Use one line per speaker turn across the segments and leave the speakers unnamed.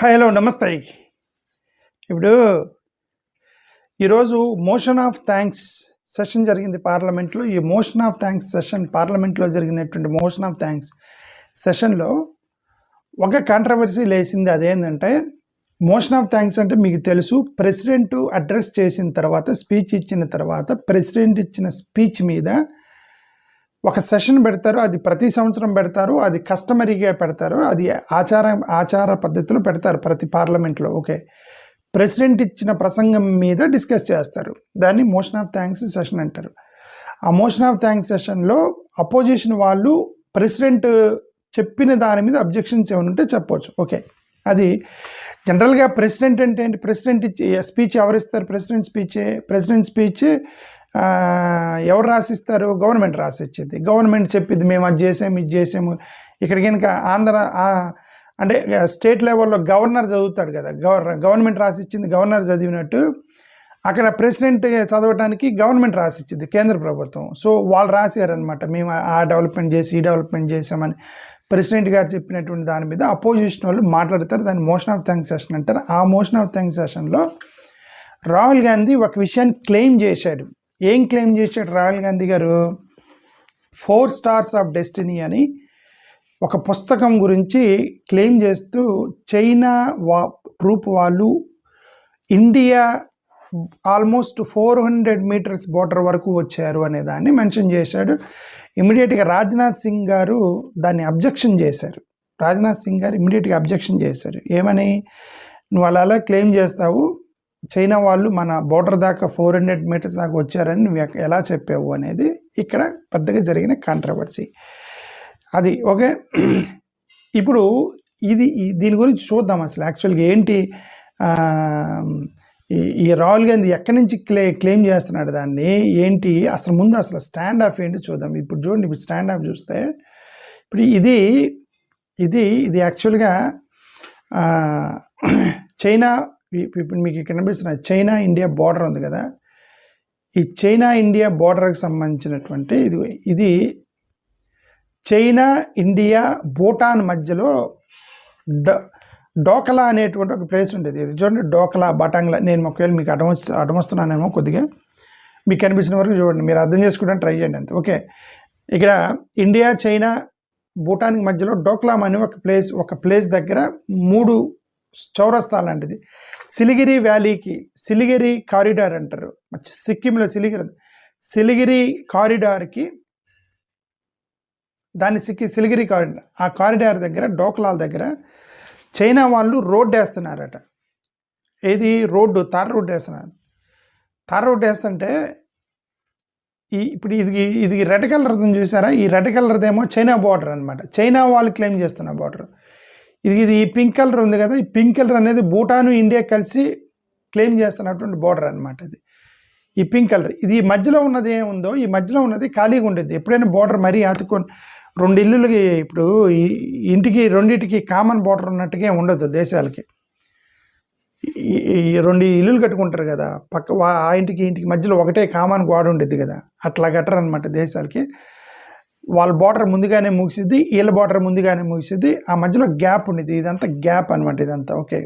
Hello నమస్తే. ఇప్పుడు ఈరోజు మోషన్ ఆఫ్ థ్యాంక్స్ సెషన్ జరిగింది పార్లమెంట్లో. ఈ మోషన్ ఆఫ్ థ్యాంక్స్ సెషన్ పార్లమెంట్లో జరిగినటువంటి మోషన్ ఆఫ్ థ్యాంక్స్ సెషన్లో ఒక కాంట్రవర్సీ లేసింది. అదేంటంటే మోషన్ ఆఫ్ థ్యాంక్స్ అంటే మీకు తెలుసు, ప్రెసిడెంట్ అడ్రస్ చేసిన తర్వాత, స్పీచ్ ఇచ్చిన తర్వాత ప్రెసిడెంట్ ఇచ్చిన స్పీచ్ మీద ఒక సెషన్ పెడతారు. అది ప్రతి సంవత్సరం పెడతారు. అది కస్టమరీగా పెడతారు. అది ఆచార పద్ధతిలో పెడతారు ప్రతి పార్లమెంట్లో. ఓకే, ప్రెసిడెంట్ ఇచ్చిన ప్రసంగం మీద డిస్కస్ చేస్తారు. దాన్ని మోషన్ ఆఫ్ థ్యాంక్స్ సెషన్ అంటారు. ఆ మోషన్ ఆఫ్ థ్యాంక్స్ సెషన్లో అపోజిషన్ వాళ్ళు ప్రెసిడెంట్ చెప్పిన దాని మీద అబ్జెక్షన్స్ ఏమైనా ఉంటే చెప్పవచ్చు. ఓకే, అది జనరల్గా ప్రెసిడెంట్ అంటే ఏంటి? ప్రెసిడెంట్ స్పీచ్ ఎవరిస్తారు? ప్రెసిడెంట్ స్పీచ్ ఎవరు రాసిస్తారు? గవర్నమెంట్ రాసిచ్చేది. గవర్నమెంట్ చెప్పింది మేము అది చేసాము, ఇది చేసాము. ఇక్కడ కనుక అంటే స్టేట్ లెవెల్లో గవర్నర్ చదువుతాడు కదా, గవర్నమెంట్ రాసిచ్చింది గవర్నర్ చదివినట్టు అక్కడ ప్రెసిడెంట్ చదవడానికి గవర్నమెంట్ రాసిచ్చింది, కేంద్ర ప్రభుత్వం. సో వాళ్ళు రాశారనమాట, మేము ఆ డెవలప్మెంట్ చేసి ఈ డెవలప్మెంట్ చేసామని ప్రెసిడెంట్ గారు చెప్పినటువంటి దాని మీద అపోజిషన్ వాళ్ళు మాట్లాడతారు. దాన్ని మోషన్ ఆఫ్ థ్యాంక్స్ సెషన్ అంటారు. ఆ మోషన్ ఆఫ్ థ్యాంక్స్ సెషన్లో రాహుల్ గాంధీ ఒక విషయాన్ని క్లెయిమ్ చేశాడు. ఏం క్లెయిమ్ చేశాడు రాహుల్ గాంధీ గారు? 4 Stars of Destiny అని ఒక పుస్తకం గురించి క్లెయిమ్ చేస్తూ చైనా ట్రూప్ వాళ్ళు ఇండియా ఆల్మోస్ట్ 400 meters బోర్డర్ వరకు వచ్చారు అనే దాన్ని మెన్షన్ చేశాడు. ఇమీడియట్గా రాజ్నాథ్ సింగ్ గారు దాన్ని అబ్జెక్షన్ చేశారు. ఇమీడియట్గా అబ్జెక్షన్ చేశారు. ఏమని? నువ్వు అలా క్లెయిమ్ చేస్తావు, చైనా వాళ్ళు మన బోర్డర్ దాకా 400 meters దాకా వచ్చారని నువ్వు ఎలా చెప్పావు అనేది ఇక్కడ పెద్దగా జరిగిన కాంట్రవర్సీ అది. ఓకే, ఇప్పుడు దీని గురించి చూద్దాం. అసలు యాక్చువల్గా ఏంటి ఈ రాహుల్ గాంధీ ఎక్కడి నుంచి క్లెయిమ్ చేస్తున్నాడు దాన్ని, ఏంటి అసలు? ముందు అసలు స్టాండ్ ఆఫ్ ఏంటి చూద్దాం. ఇప్పుడు చూడండి, ఇప్పుడు స్టాండ్ ఆఫ్ చూస్తే ఇప్పుడు ఇది యాక్చువల్గా చైనా, ఇప్పుడు మీకు ఇక్కడ కనిపిస్తున్న చైనా ఇండియా బోర్డర్ ఉంది కదా, ఈ చైనా ఇండియా బోర్డర్కి సంబంధించినటువంటి ఇది చైనా ఇండియా భూటాన్ మధ్యలో డోకలా అనేటువంటి ఒక ప్లేస్ ఉండేది. ఇది చూడండి, డోకలా బటాంగ్లా. నేను ఒకవేళ మీకు అడమొస్తున్నానేమో కొద్దిగా, మీకు కనిపించిన వరకు చూడండి, మీరు అర్థం చేసుకోవడానికి ట్రై చేయండి అంతే. ఓకే, ఇక్కడ ఇండియా చైనా భూటాన్కి మధ్యలో డోక్లాం అనే ఒక ప్లేస్ దగ్గర 3 చౌరస్తా లాంటిది. సిలిగిరి వ్యాలీకి సిలిగిరి కారిడార్ అంటారు. సిక్కింలో సిలిగిరి కారిడార్కి సిలిగిరి కారిడార్, ఆ కారిడార్ దగ్గర డోక్లాల దగ్గర చైనా వాళ్ళు రోడ్డు వేస్తున్నారట. ఏది రోడ్డు? తార్ రోడ్డు వేస్తున్నారు. తార్ రోడ్డు వేస్తుంటే ఇప్పుడు ఇది రెడ్ కలర్ చూసారా? ఈ రెడ్ కలర్దేమో చైనా బార్డర్ అనమాట. చైనా వాళ్ళు క్లెయిమ్ చేస్తున్న బార్డర్. ఇది పింక్ కలర్ ఉంది కదా, ఈ పింక్ కలర్ అనేది భూటాను ఇండియా కలిసి క్లెయిమ్ చేస్తున్నటువంటి బార్డర్ అనమాట. ఇది ఈ పింక్ కలర్. ఇది మధ్యలో ఉన్నది ఏముందో, ఈ మధ్యలో ఉన్నది ఖాళీగా ఉండేది. ఎప్పుడైనా బార్డర్ మరీ ఆతుకొని 2 ఇల్లులకి, ఇప్పుడు ఇంటికి రెండింటికి కామన్ బార్డర్ ఉన్నట్టుగా ఉండదు దేశాలకి. ఈ 2 ఇల్లులు కట్టుకుంటారు కదా పక్క, ఆ ఇంటికి మధ్యలో ఒకటే కామన్ గోడ ఉండేది కదా, అట్లా కట్టరు అనమాట దేశాలకి. వాళ్ళ బార్డర్ ముందుగానే ముగిసిద్ది, వీళ్ళ బార్డర్ ముందుగానే ముగిసిద్ది. ఆ మధ్యలో గ్యాప్ ఉండేది. ఇదంతా గ్యాప్ అనమాట ఇదంతా. ఓకే,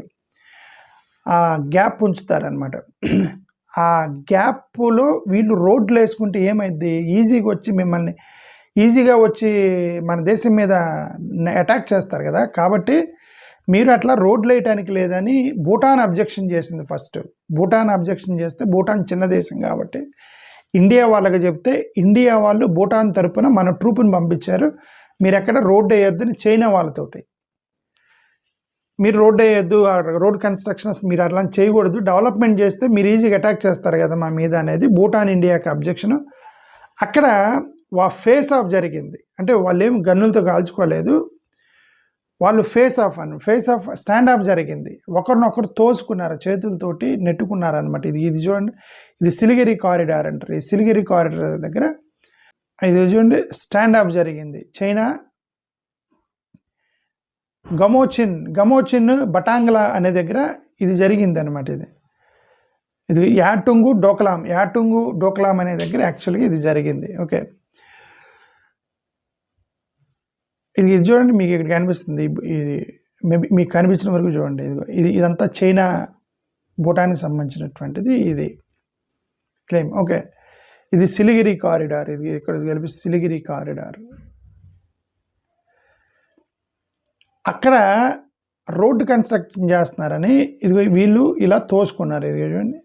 ఆ గ్యాప్ ఉంచుతారనమాట. ఆ గ్యాప్లో వీళ్ళు రోడ్లు వేసుకుంటే ఏమైంది? ఈజీగా వచ్చి మన దేశం మీద అటాక్ చేస్తారు కదా. కాబట్టి మీరు అట్లా రోడ్లు వేయటానికి లేదని భూటాన్ అబ్జెక్షన్ చేసింది. ఫస్ట్ భూటాన్ అబ్జెక్షన్ చేస్తే, భూటాన్ చిన్న దేశం కాబట్టి ఇండియా వాళ్ళకి చెప్తే, ఇండియా వాళ్ళు భూటాన్ తరపున మన ట్రూప్ని పంపించారు, మీరు ఎక్కడ రోడ్డు వేయొద్దని చైనా వాళ్ళతోటి. మీరు రోడ్డు వేయొద్దు, రోడ్ కన్స్ట్రక్షన్స్ మీరు అట్లా చేయకూడదు, డెవలప్మెంట్ చేస్తే మీరు ఈజీగా అటాక్ చేస్తారు కదా మా మీద అనేది భూటాన్ ఇండియాకి అబ్జెక్షన్. అక్కడ ఫేస్ ఆఫ్ జరిగింది. అంటే వాళ్ళు ఏం గన్నులతో కాల్చుకోలేదు, వాళ్ళు ఫేస్ ఆఫ్ స్టాండ్ ఆఫ్ జరిగింది. ఒకరినొకరు తోసుకున్నారు, చేతులతోటి నెట్టుకున్నారనమాట. ఇది చూడండి, ఇది సిలిగిరి కారిడార్ అంటారు. ఈ సిలిగిరి కారిడార్ దగ్గర ఇది చూడండి స్టాండ్ ఆఫ్ జరిగింది. చైనా గమోచిన్ బటాంగ్లా అనే దగ్గర ఇది జరిగింది అనమాట. ఇది యాటుంగు డోక్లాం అనే దగ్గర యాక్చువల్గా ఇది జరిగింది. ఓకే, ఇది చూడండి, మీకు ఇక్కడ కనిపిస్తుంది. ఇది మేబీ మీకు కనిపించిన వరకు చూడండి. ఇదంతా చైనా భూటాన్కి సంబంధించినటువంటిది ఇది క్లెయిమ్. ఓకే, ఇది సిలిగిరి కారిడార్. ఇది ఇక్కడ కలిపి సిలిగిరి కారిడార్. అక్కడ రోడ్డు కన్స్ట్రక్షన్ చేస్తున్నారని వీళ్ళు ఇలా తోసుకున్నారు. ఇది చూడండి,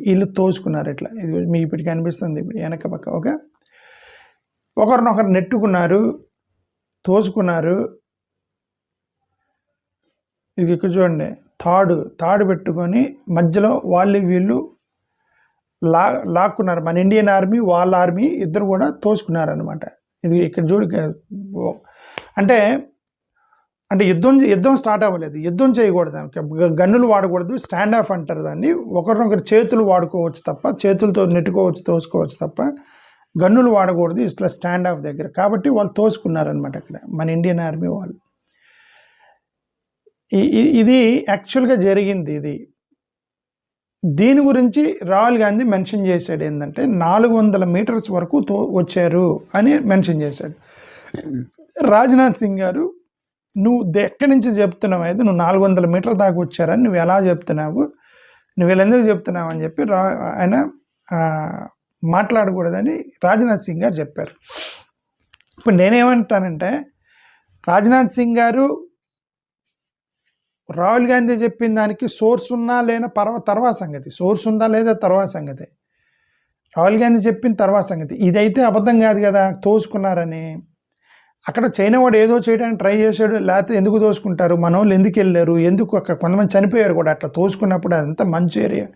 వీళ్ళు తోసుకున్నారు ఇట్లా. ఇది మీకు ఇప్పటికి కనిపిస్తుంది ఇప్పుడు వెనక పక్క. ఓకే, ఒకరినొకరు నెట్టుకున్నారు, తోసుకున్నారు. ఇది ఇక్కడ చూడండి, తాడు పెట్టుకొని మధ్యలో వీళ్ళు లాక్కున్నారు. మన ఇండియన్ ఆర్మీ వాళ్ళ ఆర్మీ ఇద్దరు కూడా తోసుకున్నారనమాట. ఇది ఇక్కడ చూడు, అంటే యుద్ధం స్టార్ట్ అవ్వలేదు. యుద్ధం చేయకూడదు, గన్నులు వాడకూడదు, స్టాండ్ ఆఫ్ అంటారు దాన్ని. ఒకరినొకరు చేతులు వాడుకోవచ్చు తప్ప, చేతులతో నెట్టుకోవచ్చు, తోసుకోవచ్చు తప్ప గన్నులు వాడకూడదు ఇట్లా స్టాండ్ ఆఫ్ దగ్గర. కాబట్టి వాళ్ళు తోసుకున్నారనమాట అక్కడ మన ఇండియన్ ఆర్మీ వాళ్ళు. ఇది యాక్చువల్గా జరిగింది. దీని గురించి రాహుల్ గాంధీ మెన్షన్ చేశాడు ఏంటంటే 400 మీటర్స్ వరకు వచ్చారు అని మెన్షన్ చేశాడు. రాజ్నాథ్ సింగ్ గారు, నువ్వు ఎక్కడి నుంచి చెప్తున్నావు, అయితే నువ్వు 400 మీటర్ల దాకా వచ్చారని నువ్వు ఎలా చెప్తున్నావు, నువ్వు ఎందుకు చెప్తున్నావు అని చెప్పి ఆయన మాట్లాడకూడదని రాజ్నాథ్ సింగ్ గారు చెప్పారు. ఇప్పుడు నేనేమంటానంటే, రాజ్నాథ్ సింగ్ గారు రాహుల్ గాంధీ చెప్పిన దానికి సోర్స్ ఉన్నా లేనా తర్వాత సంగతి, సోర్స్ ఉందా లేదా తర్వాత సంగతి. రాహుల్ గాంధీ చెప్పిన తర్వాత సంగతి. ఇదైతే అబద్ధం కాదు కదా, తోసుకున్నారని. అక్కడ చైనా వాడు ఏదో చేయడానికి ట్రై చేశాడు, లేకపోతే ఎందుకు తోసుకుంటారు, మన వాళ్ళు ఎందుకు వెళ్ళారు, ఎందుకు అక్కడ కొంతమంది చనిపోయారు కూడా అట్లా తోసుకున్నప్పుడు. అదంతా మంచు ఏరియా,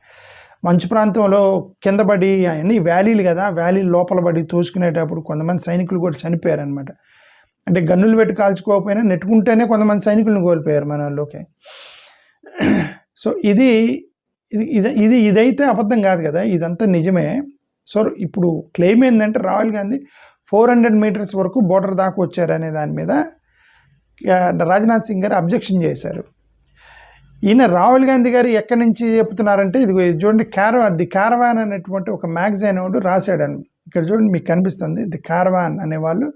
మంచు ప్రాంతంలో కింద పడి అవన్నీ వ్యాలీలు కదా, వ్యాలీ లోపల పడి తోసుకునేటప్పుడు కొంతమంది సైనికులు కూడా చనిపోయారు అనమాట. అంటే గన్నులు పెట్టి కాల్చుకోకపోయినా నెట్టుకుంటేనే కొంతమంది సైనికులను కోల్పోయారు మన వాళ్ళకి. సో ఇదైతే అబద్ధం కాదు కదా, ఇదంతా నిజమే. సో ఇప్పుడు క్లెయిమ్ ఏంటంటే రాహుల్ గాంధీ 400 మీటర్స్ వరకు బోర్డర్ దాకా వచ్చారనే దాని మీద రాజ్నాథ్ సింగ్ గారు అబ్జెక్షన్ చేశారు. ఈయన రాహుల్ గాంధీ గారు ఎక్కడి నుంచి చెప్తున్నారంటే, ఇది చూడండి, ది కారవాన్ అనేటువంటి ఒక మ్యాగజైన్ వాడు రాశాడని. ఇక్కడ చూడండి మీకు కనిపిస్తుంది, ది కారవాన్ అనేవాళ్ళు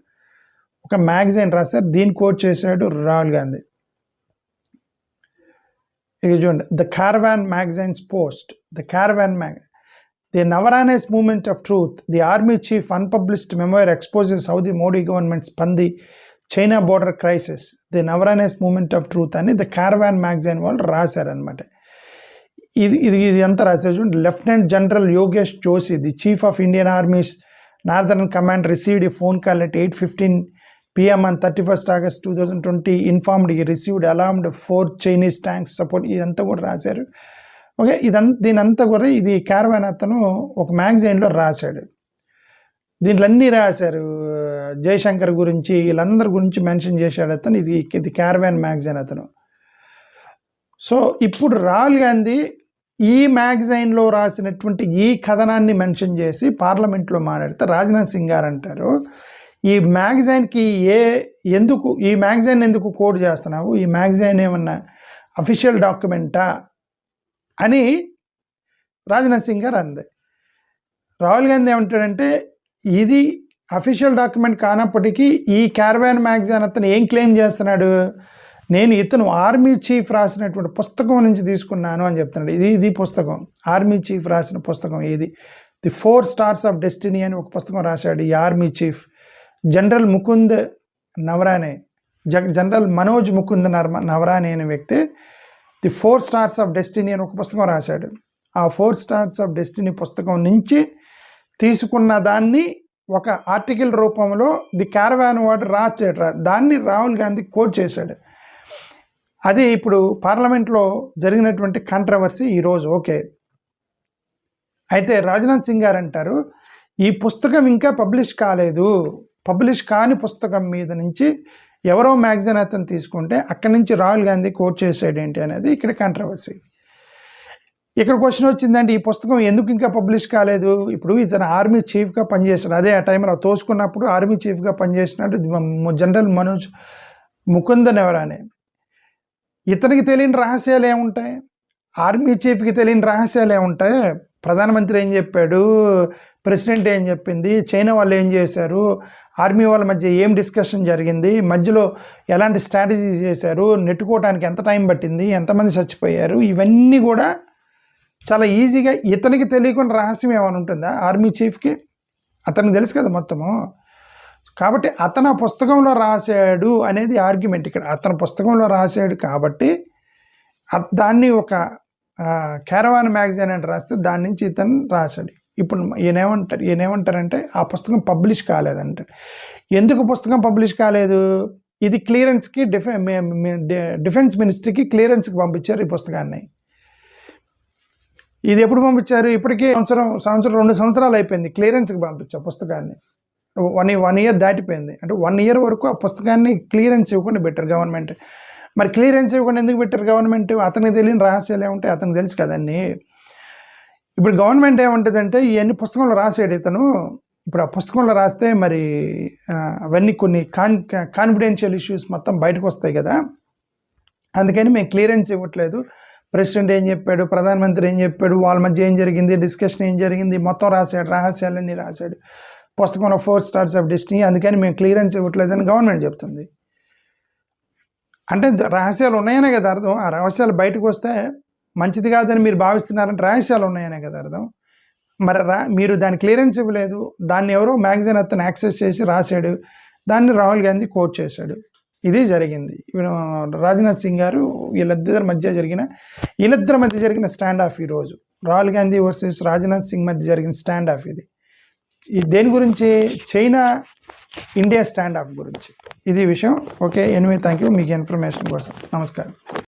ఒక మ్యాగజైన్ రాశారు, దీన్ని కోట్ చేశాడు రాహుల్ గాంధీ. ఇది చూడండి, the caravan magazines post, the caravan The Navaranes movement of truth, the army chief unpublished memoir exposes how the Modi government spun the China border crisis. The Navaranes movement of truth అని the caravan magazine వాళ్ళు రాశారనమాట. ఇది అంతా రాశారు చూడండి. Lieutenant general Yogesh Joshi, the chief of Indian army's northern command, received a phone call at 8:15 PM on 31st August 2020, informed he received alarmed 4 Chinese tanks support. ఇదంతా కూడా రాశారు. ఓకే, దీనంతా కూడా ఇది కారవాన్ అతను ఒక మ్యాగజైన్లో రాశాడు. దీంట్లో అన్నీ రాశారు, జయశంకర్ గురించి వీళ్ళందరి గురించి మెన్షన్ చేశాడు అతను. ఇది కారవాన్ మ్యాగజైన్ అతను. సో ఇప్పుడు రాహుల్ గాంధీ ఈ మ్యాగజైన్లో రాసినటువంటి ఈ కథనాన్ని మెన్షన్ చేసి పార్లమెంట్లో మాట్లాడితే రాజ్నాథ్ సింగ్ గారు అంటారు, ఈ మ్యాగజైన్కి ఈ మ్యాగజైన్ ఎందుకు కోడ్ చేస్తున్నావు, ఈ మ్యాగజైన్ ఏమన్నా అఫీషియల్ డాక్యుమెంటా అని రాజ్నాథ్ సింగ్ గారు అంది. రాహుల్ గాంధీ ఏమంటాడంటే, ఇది అఫీషియల్ డాక్యుమెంట్ కానప్పటికీ ఈ కారవాన్ మ్యాగజైన్ అతను ఏం క్లెయిమ్ చేస్తున్నాడు, నేను ఇతను ఆర్మీ చీఫ్ రాసినటువంటి పుస్తకం నుంచి తీసుకున్నాను అని చెప్తున్నాడు. ఇది పుస్తకం, ఆర్మీ చీఫ్ రాసిన పుస్తకం. ఇది ది 4 Stars of Destiny అని ఒక పుస్తకం రాశాడు ఈ army chief. General Mukund Naravane, general Manoj Mukund Naravane అనే వ్యక్తి ది 4 Stars of Destiny అని ఒక పుస్తకం రాశాడు. ఆ 4 Stars of Destiny పుస్తకం నుంచి తీసుకున్న దాన్ని ఒక ఆర్టికల్ రూపంలో ది కారవాన్ వాడు రాశాడు. దాన్ని రాహుల్ గాంధీ కోట్ చేశాడు. అది ఇప్పుడు పార్లమెంట్లో జరిగినటువంటి కాంట్రవర్సీ ఈరోజు. ఓకే, అయితే రాజ్నాథ్ సింగ్ గారు అంటారు, ఈ పుస్తకం ఇంకా పబ్లిష్ కాలేదు, పబ్లిష్ కాని పుస్తకం మీద నుంచి ఎవరో మ్యాగజైన్ అతను తీసుకుంటే అక్కడి నుంచి రాహుల్ గాంధీ కోట్ చేసాడు ఏంటి అనేది ఇక్కడ కాంట్రవర్సీ. ఇక్కడ క్వశ్చన్ వచ్చిందంటే, ఈ పుస్తకం ఎందుకు ఇంకా పబ్లిష్ కాలేదు? ఇప్పుడు ఇతను ఆర్మీ చీఫ్గా పనిచేస్తాడు, అదే ఆ టైంలో తోసుకున్నప్పుడు ఆర్మీ చీఫ్గా పనిచేసినట్టు జనరల్ మనోజ్ ముకుంద్ నవరానే. ఇతనికి తెలియని రహస్యాలు ఏముంటాయి, ఆర్మీ చీఫ్కి తెలియని రహస్యాలు ఏముంటాయి? ప్రధానమంత్రి ఏం చెప్పాడు, ప్రెసిడెంట్ ఏం చెప్పింది, చైనా వాళ్ళు ఏం చేశారు, ఆర్మీ వాళ్ళ మధ్య ఏం డిస్కషన్ జరిగింది, మధ్యలో ఎలాంటి స్ట్రాటజీస్ చేశారు, నెట్టుకోవడానికి ఎంత టైం పట్టింది, ఎంతమంది చచ్చిపోయారు, ఇవన్నీ కూడా చాలా ఈజీగా ఇతనికి తెలియకుండా రహస్యం ఏమైనా ఉంటుందా ఆర్మీ చీఫ్కి? అతనికి తెలుసు కదా మొత్తము. కాబట్టి అతను పుస్తకంలో రాశాడు అనేది ఆర్గ్యుమెంట్ ఇక్కడ. అతను పుస్తకంలో రాశాడు కాబట్టి దాన్ని ఒక క్యారవాన్ మ్యాగజైన్ అని రాస్తే దాని నుంచి ఇతను రాశాడు. ఇప్పుడు ఈయనేమంటారంటే ఆ పుస్తకం పబ్లిష్ కాలేదంటాడు. ఎందుకు పుస్తకం పబ్లిష్ కాలేదు? ఇది క్లియరెన్స్కి డిఫెన్స్ మినిస్ట్రీకి క్లియరెన్స్కి పంపించారు ఈ పుస్తకాన్ని. ఇది ఎప్పుడు పంపించారు? ఇప్పటికీ సంవత్సరం 2 సంవత్సరాలు అయిపోయింది క్లియరెన్స్కి పంపించారు పుస్తకాన్ని. 1 ఇయర్ దాటిపోయింది. అంటే 1 ఇయర్ వరకు ఆ పుస్తకాన్ని క్లియరెన్స్ ఇవ్వకుండా పెట్టారు గవర్నమెంట్. మరి క్లియరెన్స్ ఇవ్వకుండా ఎందుకు పెట్టారు గవర్నమెంట్? అతనికి తెలియని రహస్యాలు ఏముంటాయి? అతనికి తెలుసు కదండి. ఇప్పుడు గవర్నమెంట్ ఏముంటుందంటే ఇవన్నీ పుస్తకంలో రాసాడు ఇతను. ఇప్పుడు ఆ పుస్తకంలో రాస్తే మరి అవన్నీ కొన్ని కాన్ఫిడెన్షియల్ ఇష్యూస్ మొత్తం బయటకు వస్తాయి కదా. అందుకని మేము క్లియరెన్స్ ఇవ్వట్లేదు. ప్రెసిడెంట్ ఏం చెప్పాడు, ప్రధానమంత్రి ఏం చెప్పాడు, వాళ్ళ మధ్య ఏం జరిగింది, డిస్కషన్ ఏం జరిగింది మొత్తం రాశాడు, రహస్యాలన్నీ రాశాడు పుస్తకంలో 4 స్టార్స్ ఆఫ్ డెస్టినీ. అందుకని మేము క్లియరెన్స్ ఇవ్వట్లేదని గవర్నమెంట్ చెప్తుంది. అంటే రహస్యాలు ఉన్నాయనే కదా అర్థం. ఆ రహస్యాలు బయటకు వస్తే మంచిది కాదని మీరు భావిస్తున్నారంటే రహస్యాలు ఉన్నాయనే కదా అర్థం. మరి మీరు దాని క్లియరెన్స్ ఇవ్వలేదు. దాన్ని ఎవరో మ్యాగజైన్ అతను యాక్సెస్ చేసి రాశాడు. దాన్ని రాహుల్ గాంధీ కోట్ చేశాడు. ఇది జరిగింది. రాజ్నాథ్ సింగ్ గారు వీళ్ళిద్దరి మధ్య జరిగిన స్టాండ్ ఆఫ్ ఈరోజు రాహుల్ గాంధీ వర్సెస్ రాజ్నాథ్ సింగ్ మధ్య జరిగిన స్టాండ్ ఆఫ్ ఇది దేని గురించి? చైనా ఇండియా స్టాండ్ ఆఫ్ గురించి ఇది విషయం. ఓకే, ఎనివే థ్యాంక్ యూ మీకు ఇన్ఫర్మేషన్ కోసం. నమస్కారం.